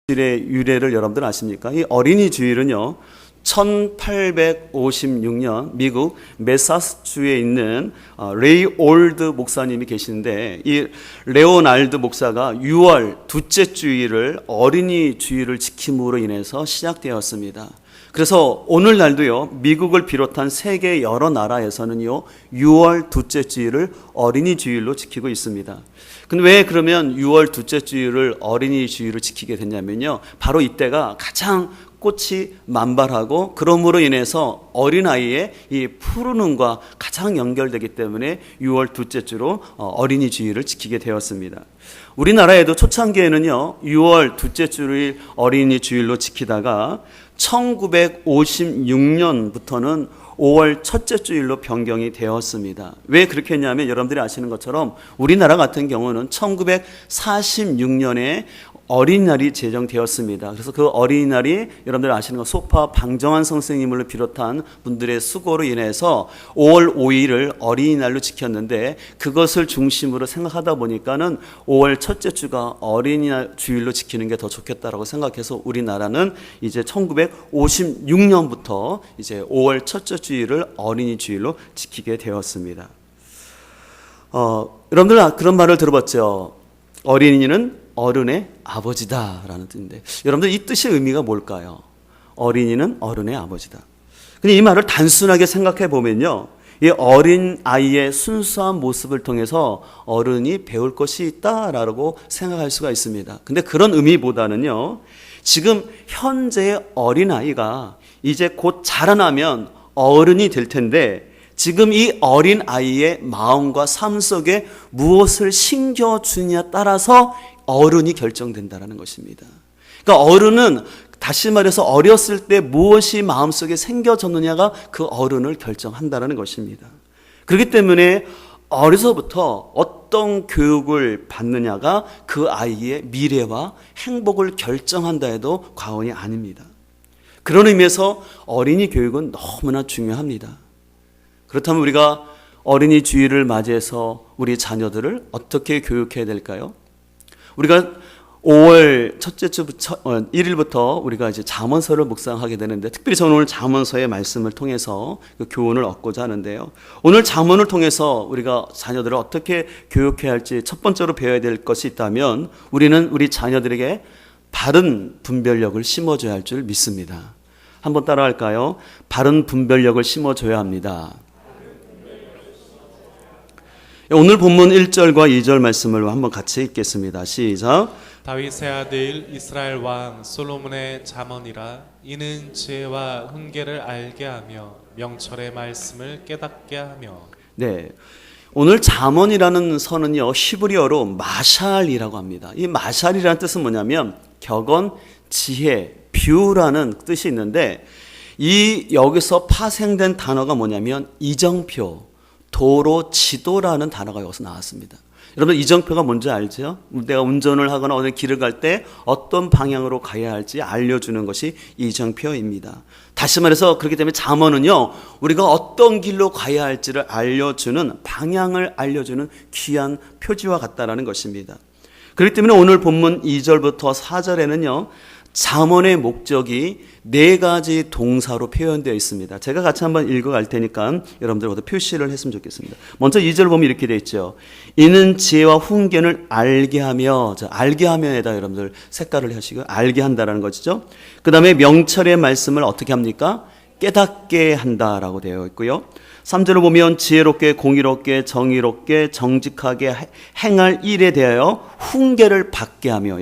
주일의 유래를 여러분들 아십니까? 이 어린이 주일은요, 1856년 미국 매사추세츠주에 있는 레이 올드 목사님이 계시는데, 이 레오날드 목사가 6월 둘째 주일을 어린이 주일을 지킴으로 인해서 시작되었습니다. 그래서 오늘날도요, 미국을 비롯한 세계 여러 나라에서는요, 6월 둘째 주일을 어린이 주일로 지키고 있습니다. 근데 왜 그러면 6월 둘째 주일을 어린이 주일을 지키게 됐냐면요, 바로 이때가 가장 꽃이 만발하고, 그러므로 인해서 어린아이의 이 푸르름과 가장 연결되기 때문에 6월 둘째 주로 어린이 주일을 지키게 되었습니다. 우리나라에도 초창기에는요, 6월 둘째 주를 어린이 주일로 지키다가 1956년부터는 5월 첫째 주일로 변경이 되었습니다. 왜 그렇게 했냐면, 여러분들이 아시는 것처럼 우리나라 같은 경우는 1946년에 어린이날이 제정되었습니다. 그래서 그 어린이날이 여러분들 아시는 것, 소파 방정환 선생님을 비롯한 분들의 수고로 인해서 5월 5일을 어린이날로 지켰는데, 그것을 중심으로 생각하다 보니까는 5월 첫째 주가 어린이날 주일로 지키는 게 더 좋겠다라고 생각해서 우리나라는 이제 1956년부터 이제 5월 첫째 주일을 어린이 주일로 지키게 되었습니다. 여러분들 그런 말을 들어봤죠? 어린이는 어른의 아버지다라는 뜻인데, 여러분들 이 뜻의 의미가 뭘까요? 어린이는 어른의 아버지다. 근데 이 말을 단순하게 생각해 보면요, 이 어린 아이의 순수한 모습을 통해서 어른이 배울 것이 있다라고 생각할 수가 있습니다. 근데 그런 의미보다는요, 지금 현재의 어린 아이가 이제 곧 자라나면 어른이 될 텐데, 지금 이 어린 아이의 마음과 삶 속에 무엇을 심겨주느냐에 따라서 어른이 결정된다는 것입니다. 그러니까 어른은 다시 말해서 어렸을 때 무엇이 마음속에 생겨졌느냐가 그 어른을 결정한다는 것입니다. 그렇기 때문에 어려서부터 어떤 교육을 받느냐가 그 아이의 미래와 행복을 결정한다 해도 과언이 아닙니다. 그런 의미에서 어린이 교육은 너무나 중요합니다. 그렇다면 우리가 어린이 주일을 맞이해서 우리 자녀들을 어떻게 교육해야 될까요? 우리가 5월 첫째 주 1일부터 우리가 이제 잠언서를 묵상하게 되는데, 특별히 저는 오늘 잠언서의 말씀을 통해서 그 교훈을 얻고자 하는데요. 오늘 잠언을 통해서 우리가 자녀들을 어떻게 교육해야 할지 첫 번째로 배워야 될 것이 있다면, 우리는 우리 자녀들에게 바른 분별력을 심어줘야 할 줄 믿습니다. 한번 따라할까요? 바른 분별력을 심어줘야 합니다. 오늘 본문 1절과 2절 말씀을 한번 같이 읽겠습니다. 시작. 다윗의 아들 이스라엘 왕 솔로몬의 잠언이라. 이는 지혜와 훈계를 알게 하며 명철의 말씀을 깨닫게 하며. 네, 오늘 잠언이라는 선은요, 히브리어로 마샬이라고 합니다. 이 마샬이라는 뜻은 뭐냐면 격언, 지혜, 뷰라는 뜻이 있는데, 이 여기서 파생된 단어가 뭐냐면 이정표, 도로, 지도라는 단어가 여기서 나왔습니다. 여러분, 이정표가 뭔지 알죠? 내가 운전을 하거나 어느 길을 갈 때 어떤 방향으로 가야 할지 알려주는 것이 이정표입니다. 다시 말해서 그렇기 때문에 잠언은요, 우리가 어떤 길로 가야 할지를 알려주는, 방향을 알려주는 귀한 표지와 같다라는 것입니다. 그렇기 때문에 오늘 본문 2절부터 4절에는요, 잠언의 목적이 4가지 동사로 표현되어 있습니다. 제가 같이 한번 읽어갈 테니까 여러분들보다 표시를 했으면 좋겠습니다. 먼저 2절 보면 이렇게 되어 있죠. 이는 지혜와 훈계를 알게 하며, 알게 하며에다 여러분들 색깔을 하시고 알게 한다라는 것이죠. 그 다음에 명철의 말씀을 어떻게 합니까? 깨닫게 한다라고 되어 있고요. 3절을 보면 지혜롭게, 공의롭게, 정의롭게, 정직하게 행할 일에 대하여 훈계를 받게 하며,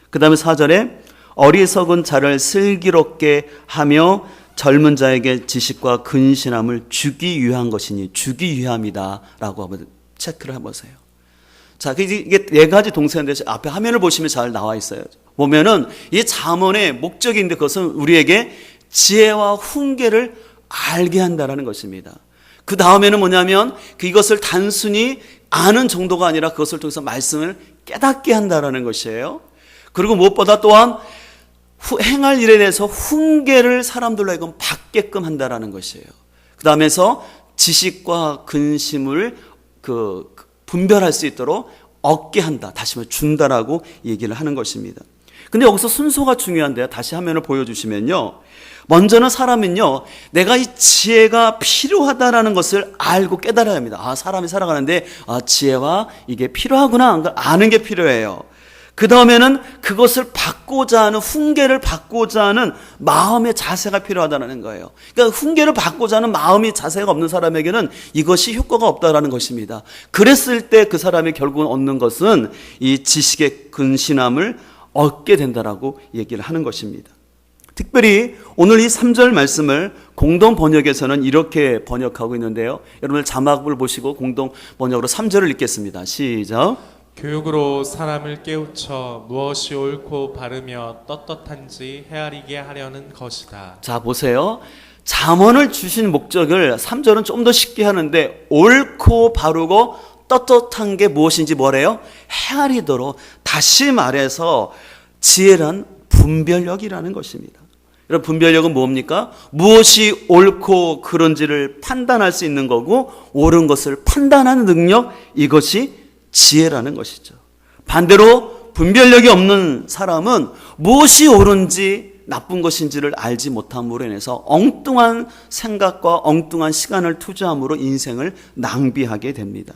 그 다음에 4절에 어리석은 자를 슬기롭게 하며 젊은 자에게 지식과 근신함을 주기 위한 것이니, 주기 위함이다 라고 한번 체크를 해보세요. 자, 이게 4가지 동사인데 앞에 화면을 보시면 잘 나와 있어요. 보면은 이 잠언의 목적인데, 그것은 우리에게 지혜와 훈계를 알게 한다라는 것입니다. 그 다음에는 뭐냐면 이것을 단순히 아는 정도가 아니라 그것을 통해서 말씀을 깨닫게 한다라는 것이에요. 그리고 무엇보다 또한 행할 일에 대해서 훈계를 사람들로 하여금 받게끔 한다라는 것이에요. 그 다음에서 지식과 근심을 분별할 수 있도록 얻게 한다. 다시 말해 준다라고 얘기를 하는 것입니다. 근데 여기서 순서가 중요한데요. 다시 화면을 보여주시면요. 먼저는 사람은요, 내가 이 지혜가 필요하다라는 것을 알고 깨달아야 합니다. 아, 사람이 살아가는데, 지혜와 이게 필요하구나. 아는 게 필요해요. 그 다음에는 그것을 받고자 하는, 훈계를 받고자 하는 마음의 자세가 필요하다는 거예요. 그러니까 훈계를 받고자 하는 마음이 자세가 없는 사람에게는 이것이 효과가 없다라는 것입니다. 그랬을 때 그 사람이 결국은 얻는 것은 이 지식의 근신함을 얻게 된다라고 얘기를 하는 것입니다. 특별히 오늘 이 3절 말씀을 공동 번역에서는 이렇게 번역하고 있는데요. 여러분 자막을 보시고 공동 번역으로 3절을 읽겠습니다. 시작. 교육으로 사람을 깨우쳐 무엇이 옳고 바르며 떳떳한지 헤아리게 하려는 것이다. 자, 보세요. 잠언을 주신 목적을 3절은 좀 더 쉽게 하는데 옳고 바르고 떳떳한 게 무엇인지 뭐래요? 헤아리도록. 다시 말해서 지혜란 분별력이라는 것입니다. 여러분 분별력은 뭡니까? 무엇이 옳고 그른지를 판단할 수 있는 거고 옳은 것을 판단하는 능력, 이것이 지혜라는 것이죠. 반대로 분별력이 없는 사람은 무엇이 옳은지 나쁜 것인지를 알지 못함으로 인해서 엉뚱한 생각과 엉뚱한 시간을 투자함으로 인생을 낭비하게 됩니다.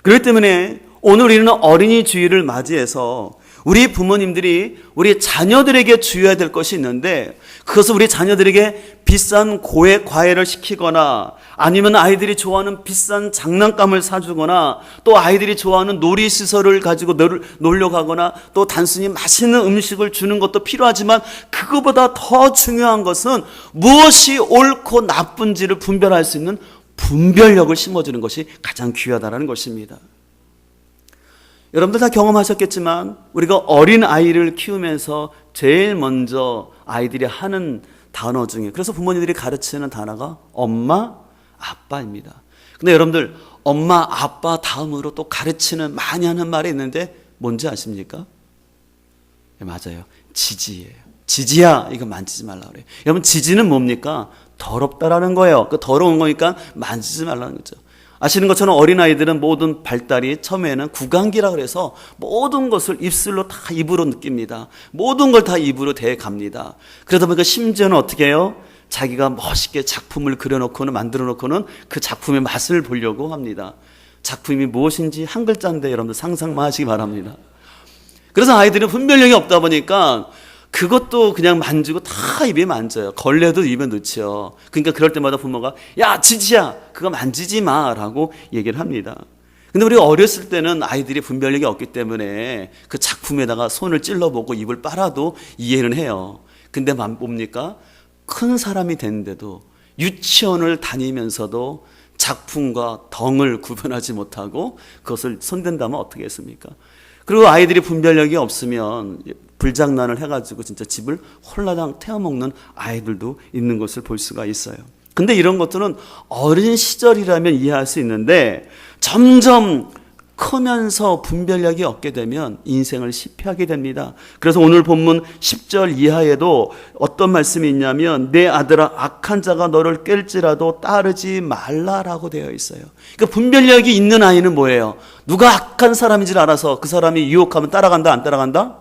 그렇기 때문에 오늘 우리는 어린이 주일을 맞이해서 우리 부모님들이 우리 자녀들에게 주어야 될 것이 있는데 그것은 우리 자녀들에게 비싼 과외를 시키거나 아니면 아이들이 좋아하는 비싼 장난감을 사주거나 또 아이들이 좋아하는 놀이시설을 가지고 놀러 가거나 또 단순히 맛있는 음식을 주는 것도 필요하지만 그거보다 더 중요한 것은 무엇이 옳고 나쁜지를 분별할 수 있는 분별력을 심어주는 것이 가장 귀하다는 것입니다. 여러분들 다 경험하셨겠지만 우리가 어린 아이를 키우면서 제일 먼저 아이들이 하는 단어 중에 그래서 부모님들이 가르치는 단어가 엄마, 아빠입니다. 근데 여러분들 엄마, 아빠 다음으로 또 가르치는 많이 하는 말이 있는데 뭔지 아십니까? 네, 맞아요. 지지예요. 지지야 이거 만지지 말라 그래요. 여러분 지지는 뭡니까? 더럽다라는 거예요. 그 더러운 거니까 만지지 말라는 거죠. 아시는 것처럼 어린아이들은 모든 발달이 처음에는 구강기라 그래서 모든 것을 입술로 다 입으로 느낍니다. 모든 걸 다 입으로 대갑니다. 그러다 보니까 심지어는 어떻게 해요? 자기가 멋있게 작품을 그려놓고는 만들어놓고는 그 작품의 맛을 보려고 합니다. 작품이 무엇인지 한 글자인데 여러분들 상상만 하시기 바랍니다. 그래서 아이들은 분별력이 없다 보니까 그것도 그냥 만지고 다 입에 만져요. 걸레도 입에 넣죠. 그러니까 그럴 때마다 부모가 야 지지야 그거 만지지 마라고 얘기를 합니다. 근데 우리가 어렸을 때는 아이들이 분별력이 없기 때문에 그 작품에다가 손을 찔러보고 입을 빨아도 이해는 해요. 근데 뭡니까? 큰 사람이 됐는데도 유치원을 다니면서도 작품과 덩을 구분하지 못하고 그것을 손댄다면 어떻게 했습니까? 그리고 아이들이 분별력이 없으면 불장난을 해가지고 진짜 집을 홀라당 태워먹는 아이들도 있는 것을 볼 수가 있어요. 근데 이런 것들은 어린 시절이라면 이해할 수 있는데 점점 크면서 분별력이 없게 되면 인생을 실패하게 됩니다. 그래서 오늘 본문 10절 이하에도 어떤 말씀이 있냐면 내 아들아 악한 자가 너를 깰지라도 따르지 말라라고 되어 있어요. 그러니까 분별력이 있는 아이는 뭐예요? 누가 악한 사람인지를 알아서 그 사람이 유혹하면 따라간다 안 따라간다?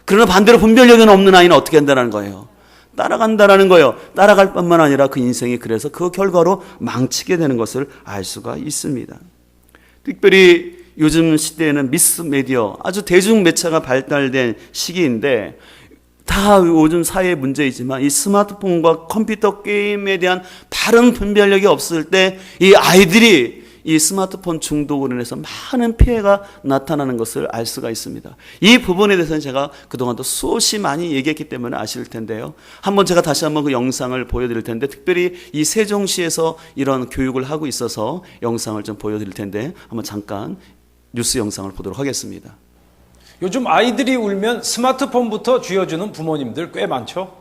그러나 반대로 분별력이 없는 아이는 어떻게 한다는 거예요? 따라간다라는 거예요. 따라갈 뿐만 아니라 그 인생이 그래서 그 결과로 망치게 되는 것을 알 수가 있습니다. 특별히 요즘 시대에는 미스 미디어 아주 대중 매체가 발달된 시기인데 다 요즘 사회의 문제이지만 이 스마트폰과 컴퓨터 게임에 대한 바른 분별력이 없을 때 이 아이들이 이 스마트폰 중독으로 인해서 많은 피해가 나타나는 것을 알 수가 있습니다. 이 부분에 대해서는 제가 그동안도 수없이 많이 얘기했기 때문에 아실 텐데요. 한번 제가 다시 한번 그 영상을 보여드릴 텐데 특별히 이 세종시에서 이런 교육을 하고 있어서 영상을 좀 보여드릴 텐데 한번 잠깐 뉴스 영상을 보도록 하겠습니다. 요즘 아이들이 울면 스마트폰부터 쥐어주는 부모님들 꽤 많죠.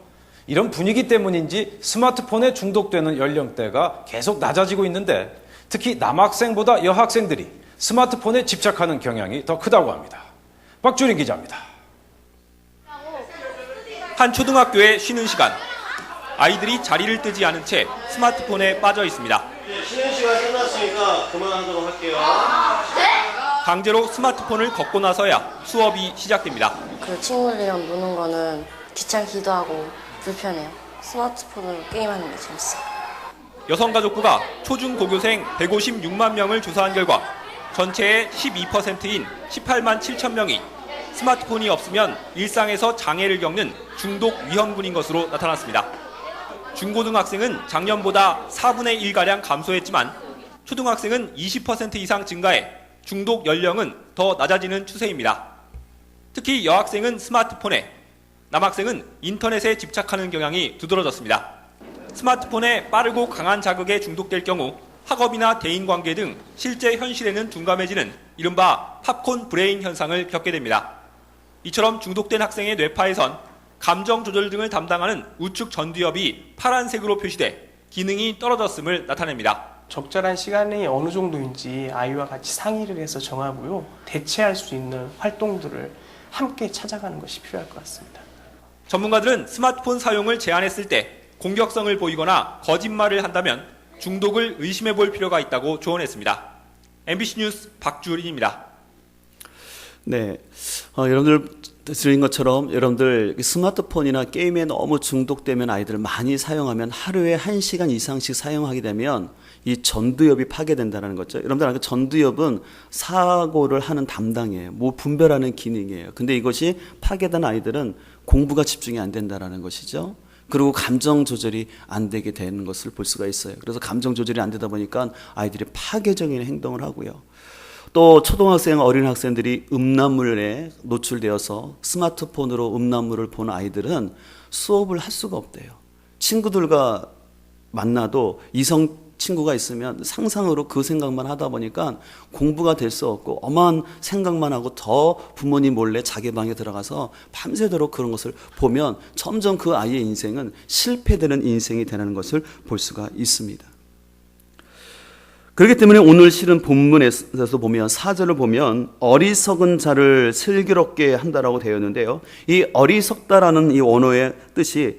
이런 분위기 때문인지 스마트폰에 중독되는 연령대가 계속 낮아지고 있는데 특히 남학생보다 여학생들이 스마트폰에 집착하는 경향이 더 크다고 합니다. 박주린 기자입니다. 한 초등학교의 쉬는 시간, 아이들이 자리를 뜨지 않은 채 스마트폰에 빠져 있습니다. 쉬는 시간 끝났으니까 그만하도록 할게요. 강제로 스마트폰을 걷고 나서야 수업이 시작됩니다. 그 친구들이랑 노는 거는 귀찮기도 하고 불편해요. 스마트폰으로 게임하는 게 재밌어요. 여성가족부가 초중고교생 156만 명을 조사한 결과 전체의 12%인 18만 7천 명이 스마트폰이 없으면 일상에서 장애를 겪는 중독 위험군인 것으로 나타났습니다. 중고등학생은 작년보다 4분의 1가량 감소했지만 초등학생은 20% 이상 증가해 중독 연령은 더 낮아지는 추세입니다. 특히 여학생은 스마트폰에, 남학생은 인터넷에 집착하는 경향이 두드러졌습니다. 스마트폰에 빠르고 강한 자극에 중독될 경우 학업이나 대인관계 등 실제 현실에는 둔감해지는 이른바 팝콘 브레인 현상을 겪게 됩니다. 이처럼 중독된 학생의 뇌파에선 감정 조절 등을 담당하는 우측 전두엽이 파란색으로 표시돼 기능이 떨어졌음을 나타냅니다. 적절한 시간이 어느 정도인지 아이와 같이 상의를 해서 정하고요. 대체할 수 있는 활동들을 함께 찾아가는 것이 필요할 것 같습니다. 전문가들은 스마트폰 사용을 제한했을 때 공격성을 보이거나 거짓말을 한다면 중독을 의심해 볼 필요가 있다고 조언했습니다. MBC 뉴스 박주린입니다. 네, 여러분들 들은 것처럼 여러분들 스마트폰이나 게임에 너무 중독되면 아이들 많이 사용하면 하루에 1시간 이상씩 사용하게 되면 이 전두엽이 파괴된다는 거죠. 여러분들 아까 전두엽은 사고를 하는 담당이에요. 뭐 분별하는 기능이에요. 근데 이것이 파괴된 아이들은 공부가 집중이 안 된다는 것이죠. 그리고 감정 조절이 안 되게 되는 것을 볼 수가 있어요. 그래서 감정 조절이 안 되다 보니까 아이들이 파괴적인 행동을 하고요. 또 초등학생, 어린 학생들이 음란물에 노출되어서 스마트폰으로 음란물을 본 아이들은 수업을 할 수가 없대요. 친구들과 만나도 이성 친구가 있으면 상상으로 그 생각만 하다 보니까 공부가 될 수 없고 엄한 생각만 하고 더 부모님 몰래 자기 방에 들어가서 밤새도록 그런 것을 보면 점점 그 아이의 인생은 실패되는 인생이 되는 것을 볼 수가 있습니다. 그렇기 때문에 오늘 실은 본문에서 보면 4절을 보면 어리석은 자를 슬기롭게 한다라고 되어 있는데요. 이 어리석다라는 이 원어의 뜻이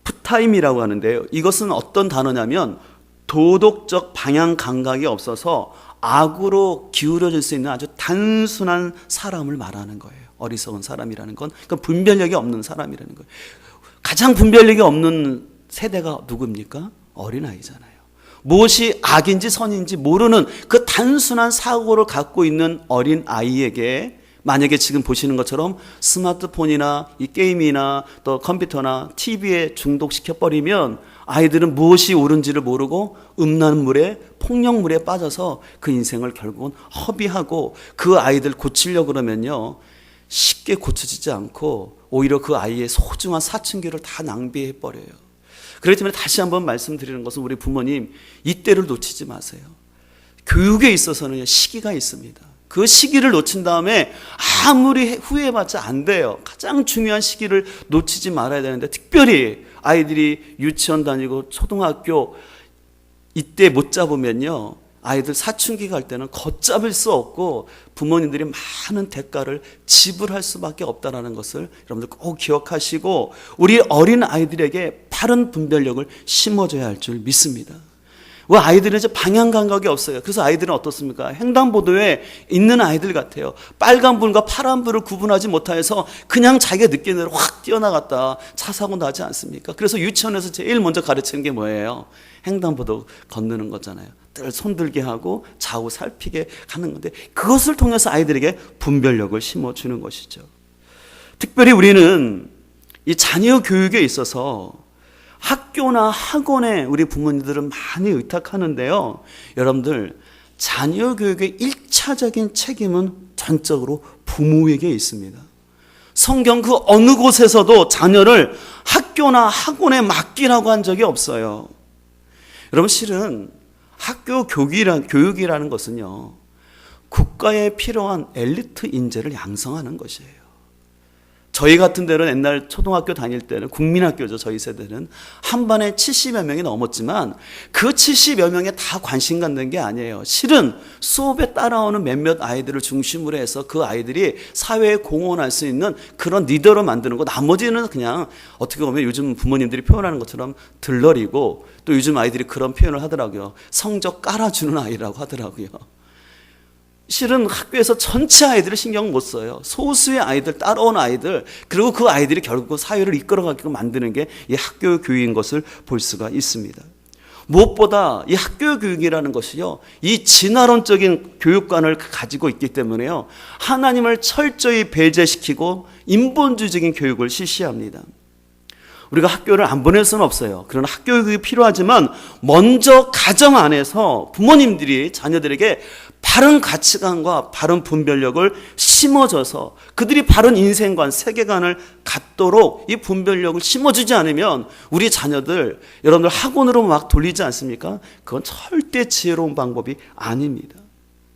푸타임이라고 하는데요. 이것은 어떤 단어냐면 도덕적 방향 감각이 없어서 악으로 기울어질 수 있는 아주 단순한 사람을 말하는 거예요. 어리석은 사람이라는 건 그러니까 분별력이 없는 사람이라는 거예요. 가장 분별력이 없는 세대가 누굽니까? 어린아이잖아요. 무엇이 악인지 선인지 모르는 그 단순한 사고를 갖고 있는 어린 아이에게 만약에 지금 보시는 것처럼 스마트폰이나 이 게임이나 또 컴퓨터나 TV에 중독시켜버리면 아이들은 무엇이 옳은지를 모르고 음란물에 폭력물에 빠져서 그 인생을 결국은 허비하고 그 아이들 고치려고 그러면요 쉽게 고쳐지지 않고 오히려 그 아이의 소중한 사춘기를 다 낭비해버려요. 그렇기 때문에 다시 한번 말씀드리는 것은 우리 부모님 이때를 놓치지 마세요. 교육에 있어서는 시기가 있습니다. 그 시기를 놓친 다음에 아무리 후회해봤자 안 돼요. 가장 중요한 시기를 놓치지 말아야 되는데 특별히 아이들이 유치원 다니고 초등학교 이때 못 잡으면요 아이들 사춘기 갈 때는 걷잡을 수 없고 부모님들이 많은 대가를 지불할 수밖에 없다는 것을 여러분들 꼭 기억하시고 우리 어린 아이들에게 바른 분별력을 심어줘야 할 줄 믿습니다. 왜 아이들은 이제 방향 감각이 없어요. 그래서 아이들은 어떻습니까? 횡단보도에 있는 아이들 같아요. 빨간불과 파란불을 구분하지 못해서 그냥 자기가 느끼는 대로 확 뛰어나갔다 차 사고 나지 않습니까? 그래서 유치원에서 제일 먼저 가르치는 게 뭐예요? 횡단보도 건너는 거잖아요. 늘 손들게 하고 좌우 살피게 하는 건데 그것을 통해서 아이들에게 분별력을 심어주는 것이죠. 특별히 우리는 이 자녀 교육에 있어서 학교나 학원에 우리 부모님들은 많이 의탁하는데요. 여러분들 자녀 교육의 1차적인 책임은 전적으로 부모에게 있습니다. 성경 그 어느 곳에서도 자녀를 학교나 학원에 맡기라고 한 적이 없어요. 여러분 실은 학교 교육이라는 것은요. 국가에 필요한 엘리트 인재를 양성하는 것이에요. 저희 같은 데는 옛날 초등학교 다닐 때는 국민학교죠. 저희 세대는 한 반에 70여 명이 넘었지만 그 70여 명에 다 관심 갖는 게 아니에요. 실은 수업에 따라오는 몇몇 아이들을 중심으로 해서 그 아이들이 사회에 공헌할 수 있는 그런 리더로 만드는 거 나머지는 그냥 어떻게 보면 요즘 부모님들이 표현하는 것처럼 들러리고 또 요즘 아이들이 그런 표현을 하더라고요. 성적 깔아주는 아이라고 하더라고요. 실은 학교에서 전체 아이들을 신경 못 써요. 소수의 아이들, 따라온 아이들, 그리고 그 아이들이 결국 사회를 이끌어가게끔 만드는 게 이 학교 교육인 것을 볼 수가 있습니다. 무엇보다 이 학교 교육이라는 것이요, 이 진화론적인 교육관을 가지고 있기 때문에요, 하나님을 철저히 배제시키고 인본주의적인 교육을 실시합니다. 우리가 학교를 안 보낼 수는 없어요. 그러나 학교 교육이 필요하지만 먼저 가정 안에서 부모님들이 자녀들에게 바른 가치관과 바른 분별력을 심어줘서 그들이 바른 인생관, 세계관을 갖도록 이 분별력을 심어주지 않으면 우리 자녀들, 여러분들 학원으로 막 돌리지 않습니까? 그건 절대 지혜로운 방법이 아닙니다.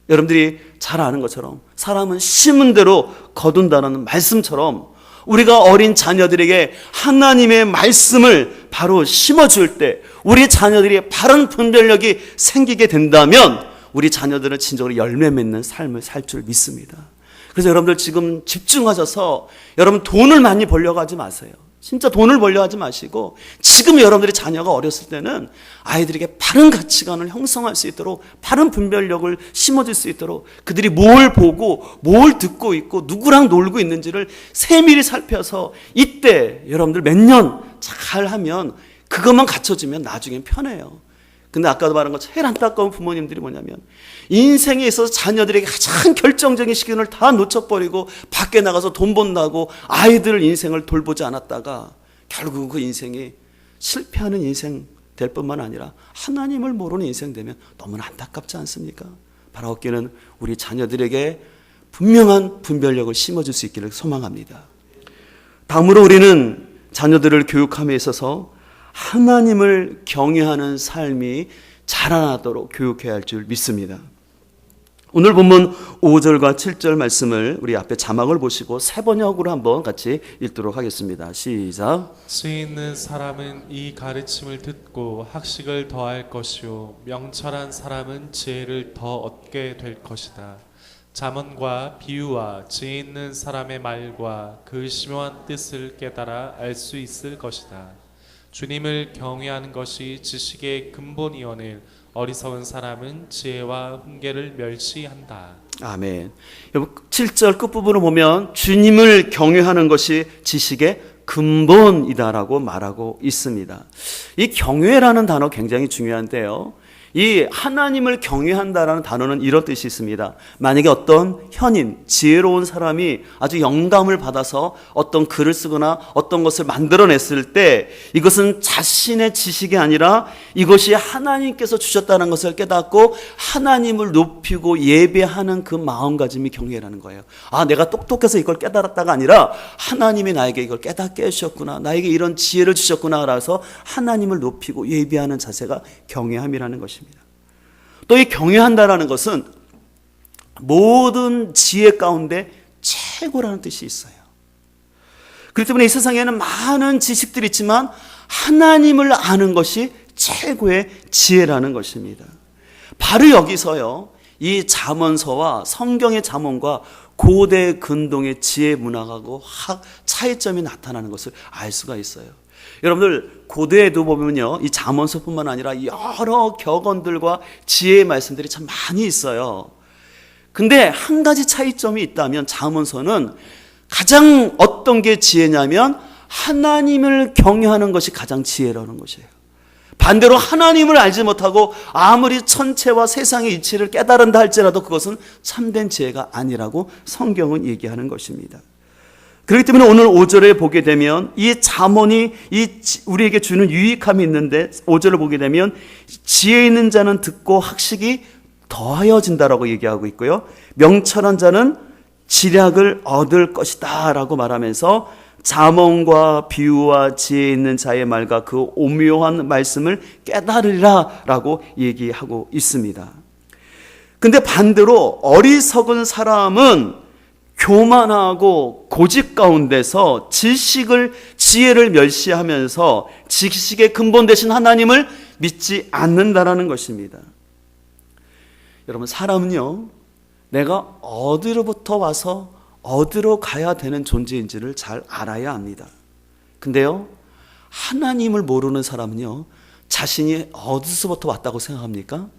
여러분들이 잘 아는 것처럼 사람은 심은 대로 거둔다는 말씀처럼 우리가 어린 자녀들에게 하나님의 말씀을 바로 심어줄 때 우리 자녀들이 바른 분별력이 생기게 된다면 우리 자녀들은 진정으로 열매 맺는 삶을 살 줄 믿습니다. 그래서 여러분들 지금 집중하셔서 여러분 돈을 많이 벌려고 하지 마세요. 진짜 돈을 벌려 하지 마시고 지금 여러분들이 자녀가 어렸을 때는 아이들에게 바른 가치관을 형성할 수 있도록 바른 분별력을 심어줄 수 있도록 그들이 뭘 보고 뭘 듣고 있고 누구랑 놀고 있는지를 세밀히 살펴서 이때 여러분들 몇 년 잘 하면 그것만 갖춰주면 나중엔 편해요. 근데 아까도 말한 것처럼 제일 안타까운 부모님들이 뭐냐면 인생에 있어서 자녀들에게 가장 결정적인 시간을 다 놓쳐버리고 밖에 나가서 돈 번다고 아이들 인생을 돌보지 않았다가 결국 그 인생이 실패하는 인생 될 뿐만 아니라 하나님을 모르는 인생 되면 너무나 안타깝지 않습니까? 바라옵기는 우리 자녀들에게 분명한 분별력을 심어줄 수 있기를 소망합니다. 다음으로 우리는 자녀들을 교육함에 있어서 하나님을 경외하는 삶이 자라나도록 교육해야 할 줄 믿습니다. 오늘 본문 5절과 7절 말씀을 우리 앞에 자막을 보시고 세 번역으로 한번 같이 읽도록 하겠습니다. 시작. 지혜 있는 사람은 이 가르침을 듣고 학식을 더할 것이요 명철한 사람은 지혜를 더 얻게 될 것이다. 잠언과 비유와 지혜 있는 사람의 말과 그 심오한 뜻을 깨달아 알 수 있을 것이다. 주님을 경외하는 것이 지식의 근본이오늘 어리석은 사람은 지혜와 훈계를 멸시한다. 아멘. 7절 끝부분을 보면 주님을 경외하는 것이 지식의 근본이다라고 말하고 있습니다. 이 경외라는 단어 굉장히 중요한데요. 이 하나님을 경외한다라는 단어는 이런 뜻이 있습니다. 만약에 어떤 현인, 지혜로운 사람이 아주 영감을 받아서 어떤 글을 쓰거나 어떤 것을 만들어냈을 때 이것은 자신의 지식이 아니라 이것이 하나님께서 주셨다는 것을 깨닫고 하나님을 높이고 예배하는 그 마음가짐이 경외라는 거예요. 아, 내가 똑똑해서 이걸 깨달았다가 아니라 하나님이 나에게 이걸 깨닫게 해주셨구나, 나에게 이런 지혜를 주셨구나 라서 하나님을 높이고 예배하는 자세가 경외함이라는 것입니다. 또 이 경외한다라는 것은 모든 지혜 가운데 최고라는 뜻이 있어요. 그렇기 때문에 이 세상에는 많은 지식들이 있지만 하나님을 아는 것이 최고의 지혜라는 것입니다. 바로 여기서요, 이 잠언서와 성경의 잠언과 고대 근동의 지혜 문학하고 차이점이 나타나는 것을 알 수가 있어요. 여러분들 고대에도 보면요, 이 잠언서뿐만 아니라 여러 격언들과 지혜의 말씀들이 참 많이 있어요. 근데 한 가지 차이점이 있다면 잠언서는 가장 어떤 게 지혜냐면 하나님을 경외하는 것이 가장 지혜라는 것이에요. 반대로 하나님을 알지 못하고 아무리 천체와 세상의 이치를 깨달은다 할지라도 그것은 참된 지혜가 아니라고 성경은 얘기하는 것입니다. 그렇기 때문에 오늘 5절에 보게 되면 이 잠언이 우리에게 주는 유익함이 있는데 5절을 보게 되면 지혜 있는 자는 듣고 학식이 더하여진다라고 얘기하고 있고요. 명철한 자는 지략을 얻을 것이다 라고 말하면서 잠언과 비유와 지혜 있는 자의 말과 그 오묘한 말씀을 깨달으리라 라고 얘기하고 있습니다. 근데 반대로 어리석은 사람은 교만하고 고집 가운데서 지혜를 멸시하면서 지식의 근본 되신 하나님을 믿지 않는다라는 것입니다. 여러분, 사람은요, 내가 어디로부터 와서 어디로 가야 되는 존재인지를 잘 알아야 합니다. 근데요, 하나님을 모르는 사람은요, 자신이 어디서부터 왔다고 생각합니까?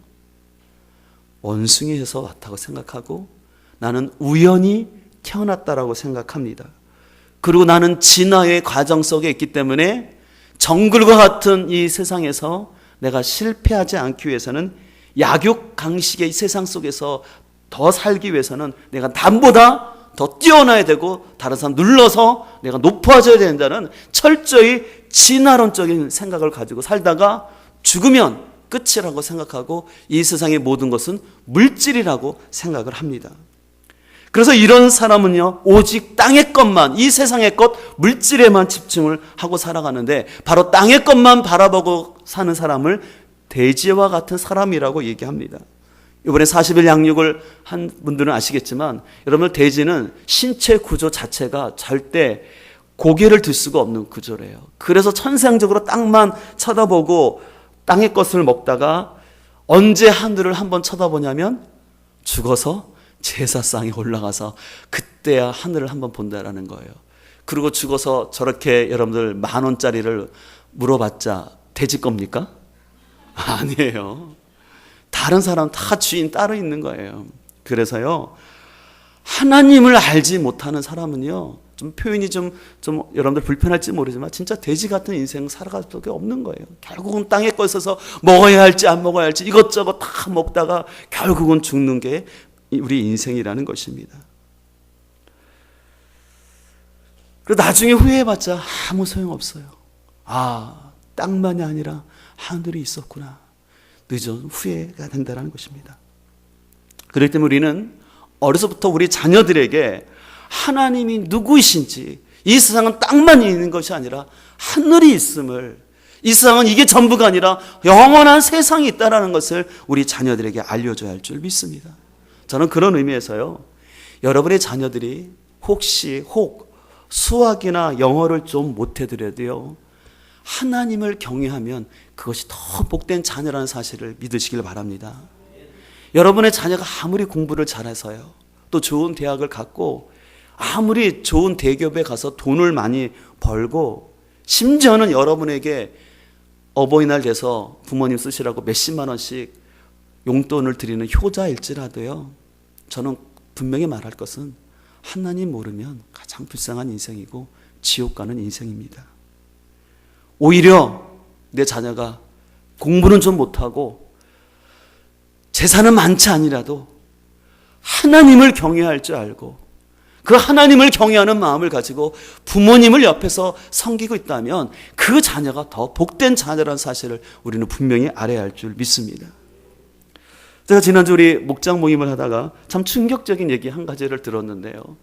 원숭이에서 왔다고 생각하고 나는 우연히 태어났다라고 생각합니다. 그리고 나는 진화의 과정 속에 있기 때문에 정글과 같은 이 세상에서 내가 실패하지 않기 위해서는 약육강식의 세상 속에서 더 살기 위해서는 내가 남보다 더 뛰어나야 되고 다른 사람 눌러서 내가 높아져야 된다는 철저히 진화론적인 생각을 가지고 살다가 죽으면 끝이라고 생각하고 이 세상의 모든 것은 물질이라고 생각을 합니다. 그래서 이런 사람은요, 오직 땅의 것만, 이 세상의 것, 물질에만 집중을 하고 살아가는데 바로 땅의 것만 바라보고 사는 사람을 돼지와 같은 사람이라고 얘기합니다. 이번에 40일 양육을 한 분들은 아시겠지만 여러분, 돼지는 신체 구조 자체가 절대 고개를 들 수가 없는 구조래요. 그래서 천생적으로 땅만 쳐다보고 땅의 것을 먹다가 언제 하늘을 한번 쳐다보냐면 죽어서 제사상에 올라가서 그때야 하늘을 한번 본다라는 거예요. 그리고 죽어서 저렇게 여러분들 10,000원짜리를 물어봤자 돼지 겁니까? 아니에요. 다른 사람 다 주인 따로 있는 거예요. 그래서요, 하나님을 알지 못하는 사람은요, 좀 표현이 좀 여러분들 불편할지 모르지만 진짜 돼지 같은 인생 살아갈 수밖에 없는 거예요. 결국은 땅에 거 있어서 먹어야 할지 안 먹어야 할지 이것저것 다 먹다가 결국은 죽는 게 우리 인생이라는 것입니다. 그리고 나중에 후회해봤자 아무 소용없어요. 아, 땅만이 아니라 하늘이 있었구나. 늦은 후회가 된다는 것입니다. 그렇기 때문에 우리는 어려서부터 우리 자녀들에게 하나님이 누구이신지, 이 세상은 땅만 있는 것이 아니라 하늘이 있음을, 이 세상은 이게 전부가 아니라 영원한 세상이 있다는 것을 우리 자녀들에게 알려줘야 할 줄 믿습니다. 저는 그런 의미에서요, 여러분의 자녀들이 혹 수학이나 영어를 좀 못해드려도요, 하나님을 경외하면 그것이 더 복된 자녀라는 사실을 믿으시길 바랍니다. 여러분의 자녀가 아무리 공부를 잘해서요, 또 좋은 대학을 갔고 아무리 좋은 대기업에 가서 돈을 많이 벌고 심지어는 여러분에게 어버이날 돼서 부모님 쓰시라고 몇십만 원씩 용돈을 드리는 효자일지라도요, 저는 분명히 말할 것은 하나님 모르면 가장 불쌍한 인생이고 지옥 가는 인생입니다. 오히려 내 자녀가 공부는 좀 못하고 재산은 많지 아니라도 하나님을 경외할 줄 알고 그 하나님을 경외하는 마음을 가지고 부모님을 옆에서 섬기고 있다면 그 자녀가 더 복된 자녀라는 사실을 우리는 분명히 알아야 할 줄 믿습니다. 제가 지난주 우리 목장 모임을 하다가 참 충격적인 얘기 한 가지를 들었는데요.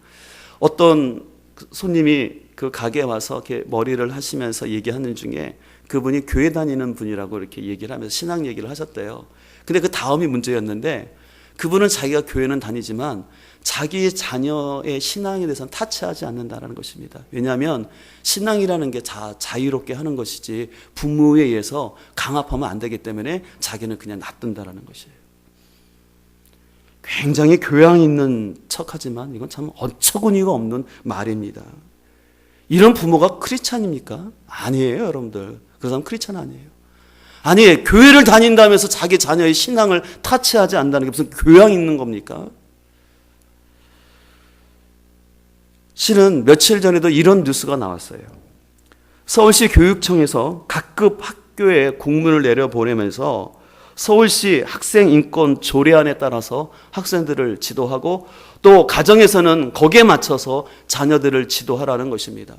어떤 손님이 그 가게에 와서 이렇게 머리를 하시면서 얘기하는 중에 그분이 교회 다니는 분이라고 이렇게 얘기를 하면서 신앙 얘기를 하셨대요. 근데 그 다음이 문제였는데 그분은 자기가 교회는 다니지만 자기 자녀의 신앙에 대해서는 타치하지 않는다는 것입니다. 왜냐하면 신앙이라는 게 자유롭게 하는 것이지 부모에 의해서 강압하면 안 되기 때문에 자기는 그냥 놔둔다는 것이에요. 굉장히 교양 있는 척하지만 이건 참 어처구니가 없는 말입니다. 이런 부모가 크리스찬입니까? 아니에요, 여러분들. 그 사람 크리스찬 아니에요. 아니, 교회를 다닌다면서 자기 자녀의 신앙을 타치하지 않는다는 게 무슨 교양 있는 겁니까? 실은 며칠 전에도 이런 뉴스가 나왔어요. 서울시 교육청에서 각급 학교에 공문을 내려보내면서 서울시 학생인권 조례안에 따라서 학생들을 지도하고 또 가정에서는 거기에 맞춰서 자녀들을 지도하라는 것입니다.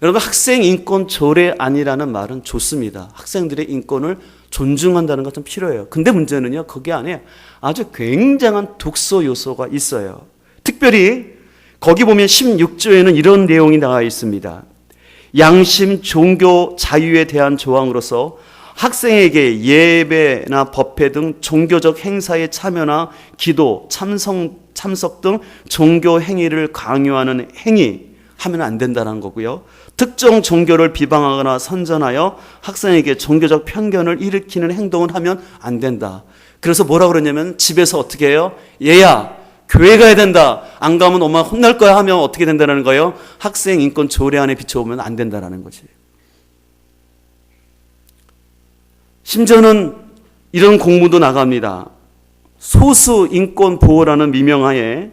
여러분, 학생인권 조례안이라는 말은 좋습니다. 학생들의 인권을 존중한다는 것은 필요해요. 근데 문제는요, 거기 안에 아주 굉장한 독소 요소가 있어요. 특별히 거기 보면 16조에는 이런 내용이 나와 있습니다. 양심, 종교, 자유에 대한 조항으로서 학생에게 예배나 법회 등 종교적 행사에 참여나 기도, 참석 등 종교 행위를 강요하는 행위 하면 안 된다는 거고요. 특정 종교를 비방하거나 선전하여 학생에게 종교적 편견을 일으키는 행동을 하면 안 된다. 그래서 뭐라고 그러냐면 집에서 어떻게 해요? 얘야, 교회 가야 된다. 안 가면 엄마 혼날 거야 하면 어떻게 된다는 거예요? 학생 인권 조례안에 비춰보면 안 된다는 거지. 심지어는 이런 공문도 나갑니다. 소수 인권 보호라는 미명하에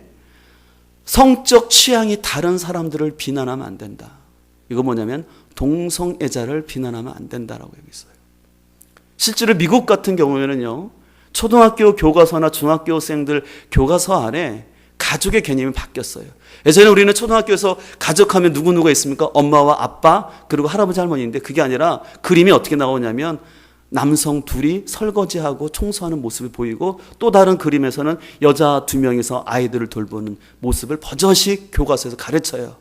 성적 취향이 다른 사람들을 비난하면 안 된다. 이거 뭐냐면 동성애자를 비난하면 안 된다라고 여기 있어요. 실제로 미국 같은 경우에는요, 초등학교 교과서나 중학교생들 교과서 안에 가족의 개념이 바뀌었어요. 예전에 우리는 초등학교에서 가족하면 누구누가 있습니까? 엄마와 아빠 그리고 할아버지 할머니인데 그게 아니라 그림이 어떻게 나오냐면 남성 둘이 설거지하고 청소하는 모습이 보이고 또 다른 그림에서는 여자 2명이서 아이들을 돌보는 모습을 버젓이 교과서에서 가르쳐요.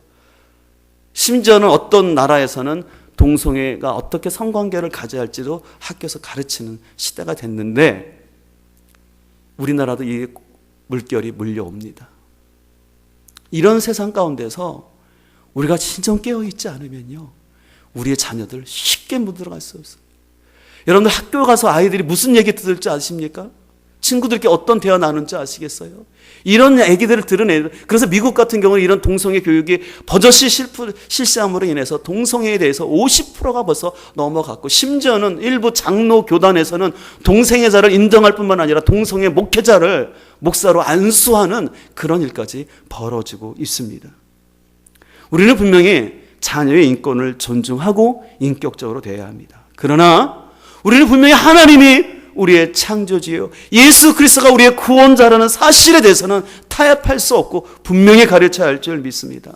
심지어는 어떤 나라에서는 동성애가 어떻게 성관계를 가져야 할지도 학교에서 가르치는 시대가 됐는데 우리나라도 이 물결이 물려옵니다. 이런 세상 가운데서 우리가 진정 깨어있지 않으면요, 우리의 자녀들 쉽게 못 들어갈 수 없어요. 여러분들 학교 가서 아이들이 무슨 얘기 들을지 아십니까? 친구들께 어떤 대화 나누는지 아시겠어요? 이런 얘기들을 들은 애들, 그래서 미국 같은 경우는 이런 동성애 교육이 버젓이 실시함으로 인해서 동성애에 대해서 50%가 벌써 넘어갔고, 심지어는 일부 장로 교단에서는 동성애자를 인정할 뿐만 아니라 동성애 목회자를 목사로 안수하는 그런 일까지 벌어지고 있습니다. 우리는 분명히 자녀의 인권을 존중하고 인격적으로 대해야 합니다. 그러나 우리는 분명히 하나님이 우리의 창조주요 예수 그리스도가 우리의 구원자라는 사실에 대해서는 타협할 수 없고 분명히 가르쳐야 할 줄 믿습니다.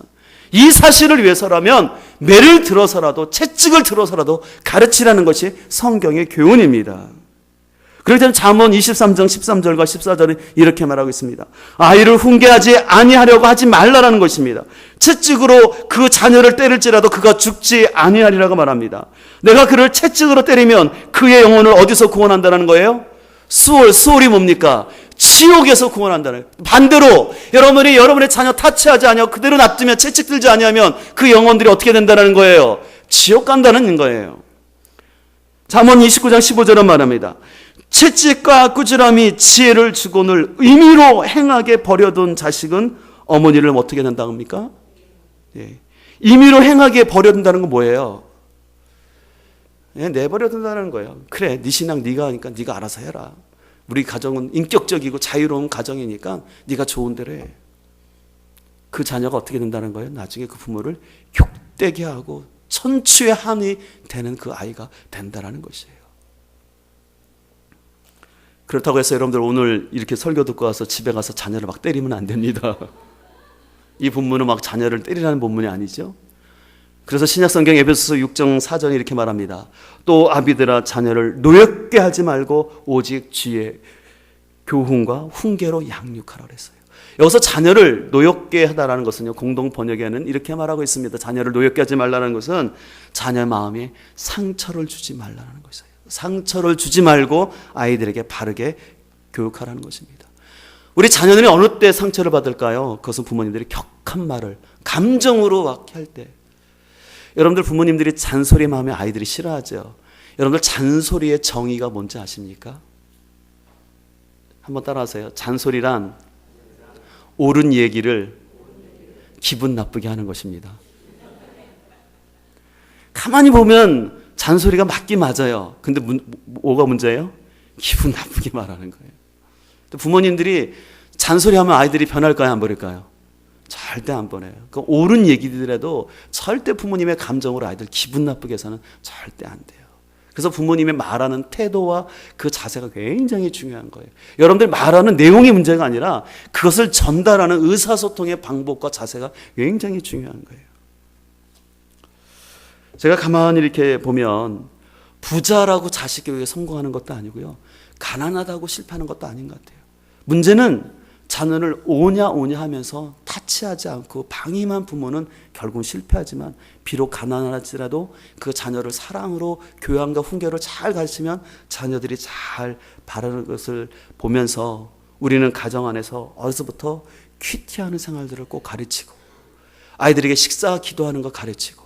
이 사실을 위해서라면 매를 들어서라도 채찍을 들어서라도 가르치라는 것이 성경의 교훈입니다. 그렇기 때문에 잠언 23장 13절과 14절은 이렇게 말하고 있습니다. 아이를 훈계하지 아니하려고 하지 말라라는 것입니다. 채찍으로 그 자녀를 때릴지라도 그가 죽지 아니하리라고 말합니다. 내가 그를 채찍으로 때리면 그의 영혼을 어디서 구원한다는 거예요? 수월이 뭡니까? 지옥에서 구원한다는 거예요. 반대로 여러분이 여러분의 자녀 타치하지 아니하고 그대로 놔두면, 채찍 들지 아니하면 그 영혼들이 어떻게 된다는 거예요? 지옥 간다는 거예요. 잠언 29장 15절은 말합니다. 채찍과 꾸지람이 지혜를 주고는 의미로 행하게 버려둔 자식은 어머니를 어떻게 된다고 합니까? 예. 임의로 행하게 버려둔다는 건 뭐예요? 예, 내버려둔다는 거예요. 그래, 네 신앙 네가 하니까 네가 알아서 해라. 우리 가정은 인격적이고 자유로운 가정이니까 네가 좋은 대로 해. 그 자녀가 어떻게 된다는 거예요? 나중에 그 부모를 욕되게 하고 천추의 한이 되는 그 아이가 된다는 것이에요. 그렇다고 해서 여러분들 오늘 이렇게 설교 듣고 와서 집에 가서 자녀를 막 때리면 안 됩니다. 이 본문은 막 자녀를 때리라는 본문이 아니죠. 그래서 신약성경 에베소서 6장 4절에 이렇게 말합니다. 또 아비들아 자녀를 노엽게 하지 말고 오직 지혜, 교훈과 훈계로 양육하라 그랬어요. 여기서 자녀를 노엽게 하다라는 것은요, 공동 번역에는 이렇게 말하고 있습니다. 자녀를 노엽게 하지 말라는 것은 자녀의 마음에 상처를 주지 말라는 것이에요. 상처를 주지 말고 아이들에게 바르게 교육하라는 것입니다. 우리 자녀들이 어느 때 상처를 받을까요? 그것은 부모님들이 격한 말을 감정으로 막 할 때. 여러분들 부모님들이 잔소리 마음에 아이들이 싫어하죠. 여러분들 잔소리의 정의가 뭔지 아십니까? 한번 따라하세요. 잔소리란 옳은 얘기를 기분 나쁘게 하는 것입니다. 가만히 보면 잔소리가 맞긴 맞아요. 근데 뭐가 문제예요? 기분 나쁘게 말하는 거예요. 또 부모님들이 잔소리하면 아이들이 변할까요? 안 버릴까요? 절대 안 보내요. 그 옳은 얘기들에도 절대 부모님의 감정으로 아이들 기분 나쁘게 해서는 절대 안 돼요. 그래서 부모님의 말하는 태도와 그 자세가 굉장히 중요한 거예요. 여러분들 말하는 내용이 문제가 아니라 그것을 전달하는 의사소통의 방법과 자세가 굉장히 중요한 거예요. 제가 가만히 이렇게 보면 부자라고 자식 교육에 성공하는 것도 아니고요, 가난하다고 실패하는 것도 아닌 것 같아요. 문제는 자녀를 오냐 하면서 타치하지 않고 방임한 부모는 결국은 실패하지만, 비록 가난할지라도 그 자녀를 사랑으로 교양과 훈계를 잘 가르치면 자녀들이 잘 바르는 것을 보면서 우리는 가정 안에서 어려서부터 큐티하는 생활들을 꼭 가르치고, 아이들에게 식사 기도하는 거 가르치고,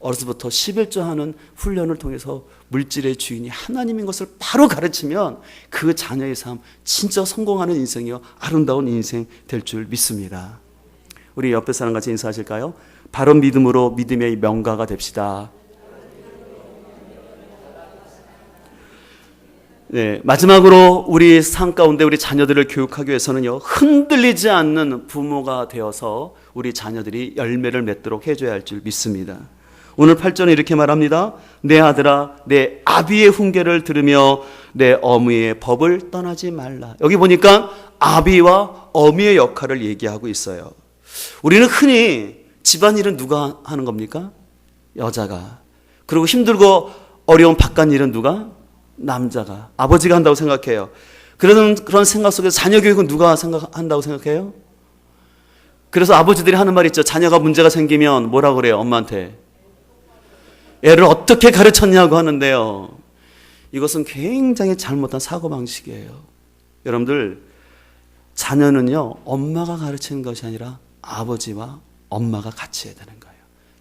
어려서부터 11조하는 훈련을 통해서 물질의 주인이 하나님인 것을 바로 가르치면 그 자녀의 삶 진짜 성공하는 인생이요, 아름다운 인생 될 줄 믿습니다. 우리 옆에 사람 같이 인사하실까요? 바른 믿음으로 믿음의 명가가 됩시다. 네, 마지막으로 우리 삶 가운데 우리 자녀들을 교육하기 위해서는요, 흔들리지 않는 부모가 되어서 우리 자녀들이 열매를 맺도록 해줘야 할 줄 믿습니다. 오늘 8절에 이렇게 말합니다. 내 아들아, 내 아비의 훈계를 들으며 내 어미의 법을 떠나지 말라. 여기 보니까 아비와 어미의 역할을 얘기하고 있어요. 우리는 흔히 집안일은 누가 하는 겁니까? 여자가. 그리고 힘들고 어려운 바깥일은 누가? 남자가. 아버지가 한다고 생각해요. 그런 생각 속에서 자녀 교육은 누가 한다고 생각해요? 그래서 아버지들이 하는 말 있죠. 자녀가 문제가 생기면 뭐라고 그래요? 엄마한테. 애를 어떻게 가르쳤냐고 하는데요. 이것은 굉장히 잘못한 사고방식이에요. 여러분들, 자녀는요, 엄마가 가르치는 것이 아니라 아버지와 엄마가 같이 해야 되는 거예요.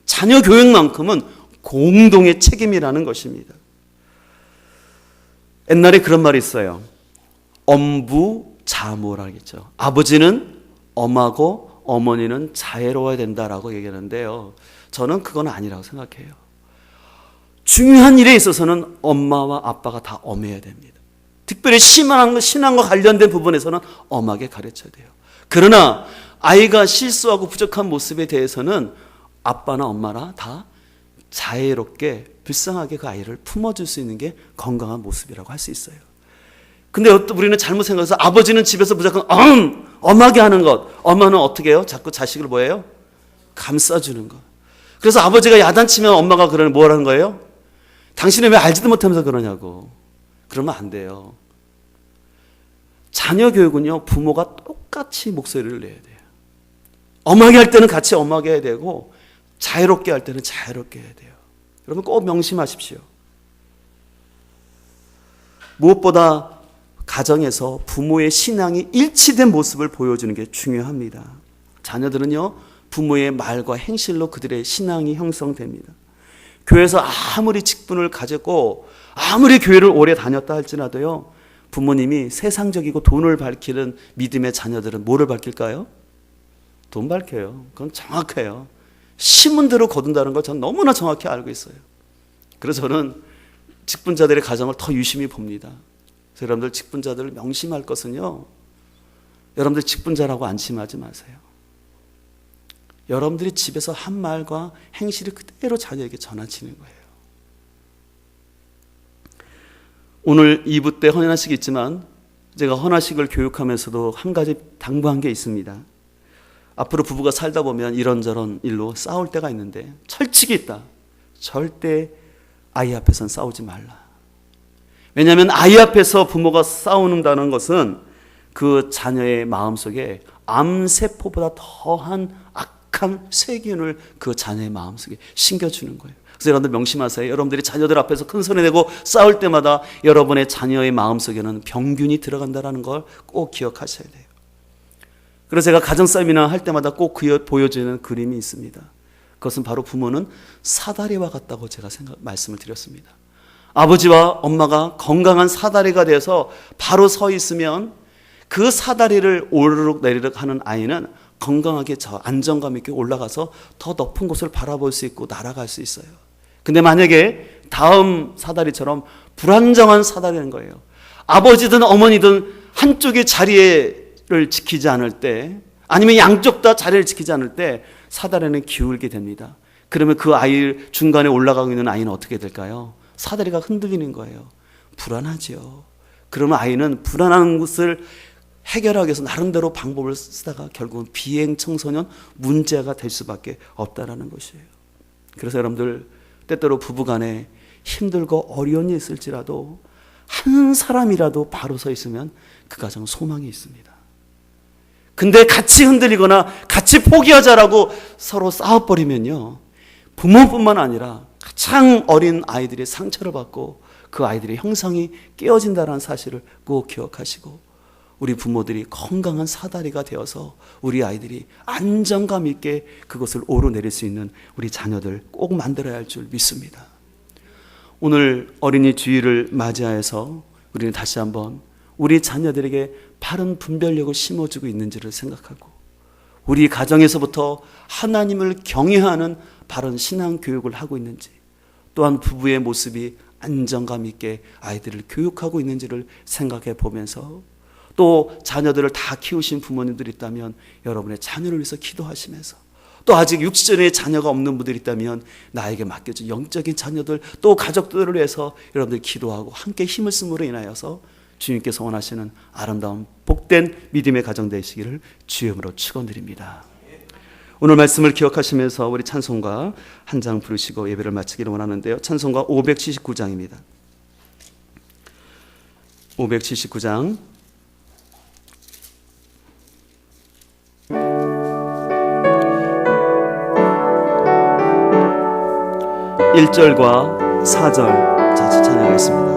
자녀 교육만큼은 공동의 책임이라는 것입니다. 옛날에 그런 말이 있어요. 엄부자모라겠죠. 아버지는 엄하고 어머니는 자애로워야 된다라고 얘기하는데요. 저는 그건 아니라고 생각해요. 중요한 일에 있어서는 엄마와 아빠가 다 엄해야 됩니다. 특별히 신앙과 관련된 부분에서는 엄하게 가르쳐야 돼요. 그러나 아이가 실수하고 부족한 모습에 대해서는 아빠나 엄마나 다 자애롭게 불쌍하게 그 아이를 품어줄 수 있는 게 건강한 모습이라고 할 수 있어요. 근데 우리는 잘못 생각해서 아버지는 집에서 무조건 엄하게 하는 것, 엄마는 어떻게 해요? 자꾸 자식을 뭐예요? 감싸주는 것. 그래서 아버지가 야단치면 엄마가 뭐라는 거예요? 당신은 왜 알지도 못하면서 그러냐고. 그러면 안 돼요. 자녀 교육은요, 부모가 똑같이 목소리를 내야 돼요. 엄하게 할 때는 같이 엄하게 해야 되고, 자유롭게 할 때는 자유롭게 해야 돼요. 여러분 꼭 명심하십시오. 무엇보다 가정에서 부모의 신앙이 일치된 모습을 보여주는 게 중요합니다. 자녀들은요, 부모의 말과 행실로 그들의 신앙이 형성됩니다. 교회에서 아무리 직분을 가졌고 아무리 교회를 오래 다녔다 할지라도요, 부모님이 세상적이고 돈을 밝히는 믿음의 자녀들은 뭐를 밝힐까요? 돈 밝혀요. 그건 정확해요. 신문대로 거둔다는 걸 저는 너무나 정확히 알고 있어요. 그래서 저는 직분자들의 가정을 더 유심히 봅니다. 그래서 여러분들 직분자들을 명심할 것은요, 여러분들 직분자라고 안심하지 마세요. 여러분들이 집에서 한 말과 행실을 그대로 자녀에게 전하치는 거예요. 오늘 2부 때 헌혈식이 있지만 제가 헌혈식을 교육하면서도 한 가지 당부한 게 있습니다. 앞으로 부부가 살다 보면 이런저런 일로 싸울 때가 있는데 철칙이 있다. 절대 아이 앞에서는 싸우지 말라. 왜냐하면 아이 앞에서 부모가 싸우는다는 것은 그 자녀의 마음속에 암세포보다 더한 악한 세균을 그 자녀의 마음속에 심겨주는 거예요. 그래서 여러분들 명심하세요. 여러분들이 자녀들 앞에서 큰 소리 내고 싸울 때마다 여러분의 자녀의 마음속에는 병균이 들어간다는 걸 꼭 기억하셔야 돼요. 그래서 제가 가정 세미나 할 때마다 꼭 보여주는 그림이 있습니다. 그것은 바로 부모는 사다리와 같다고 제가 말씀을 드렸습니다. 아버지와 엄마가 건강한 사다리가 돼서 바로 서 있으면 그 사다리를 오르륵 내리륵 하는 아이는 건강하게 안정감 있게 올라가서 더 높은 곳을 바라볼 수 있고 날아갈 수 있어요. 근데 만약에 다음 사다리처럼 불안정한 사다리는 거예요. 아버지든 어머니든 한쪽의 자리를 지키지 않을 때, 아니면 양쪽 다 자리를 지키지 않을 때 사다리는 기울게 됩니다. 그러면 그 아이 중간에 올라가고 있는 아이는 어떻게 될까요? 사다리가 흔들리는 거예요. 불안하죠. 그러면 아이는 불안한 것을 해결하기 위해서 나름대로 방법을 쓰다가 결국은 비행 청소년 문제가 될 수밖에 없다라는 것이에요. 그래서 여러분들 때때로 부부간에 힘들고 어려운 일이 있을지라도 한 사람이라도 바로 서 있으면 그 가정은 소망이 있습니다. 근데 같이 흔들리거나 같이 포기하자라고 서로 싸워버리면요, 부모뿐만 아니라 가장 어린 아이들이 상처를 받고 그 아이들의 형성이 깨어진다는 사실을 꼭 기억하시고, 우리 부모들이 건강한 사다리가 되어서 우리 아이들이 안정감 있게 그것을 오르내릴 수 있는 우리 자녀들 꼭 만들어야 할 줄 믿습니다. 오늘 어린이 주일을 맞이하여서 우리는 다시 한번 우리 자녀들에게 바른 분별력을 심어주고 있는지를 생각하고, 우리 가정에서부터 하나님을 경외하는 바른 신앙 교육을 하고 있는지, 또한 부부의 모습이 안정감 있게 아이들을 교육하고 있는지를 생각해 보면서, 또 자녀들을 다 키우신 부모님들이 있다면 여러분의 자녀를 위해서 기도하시면서, 또 아직 육신의 자녀가 없는 분들이 있다면 나에게 맡겨진 영적인 자녀들, 또 가족들을 위해서 여러분들 기도하고 함께 힘을 쓰므로 인하여서 주님께서 원하시는 아름다운 복된 믿음의 가정 되시기를 주님으로 축원드립니다. 오늘 말씀을 기억하시면서 우리 찬송가 한 장 부르시고 예배를 마치기를 원하는데요. 찬송가 579장입니다. 579장 1절과 4절 같이 찬양하겠습니다.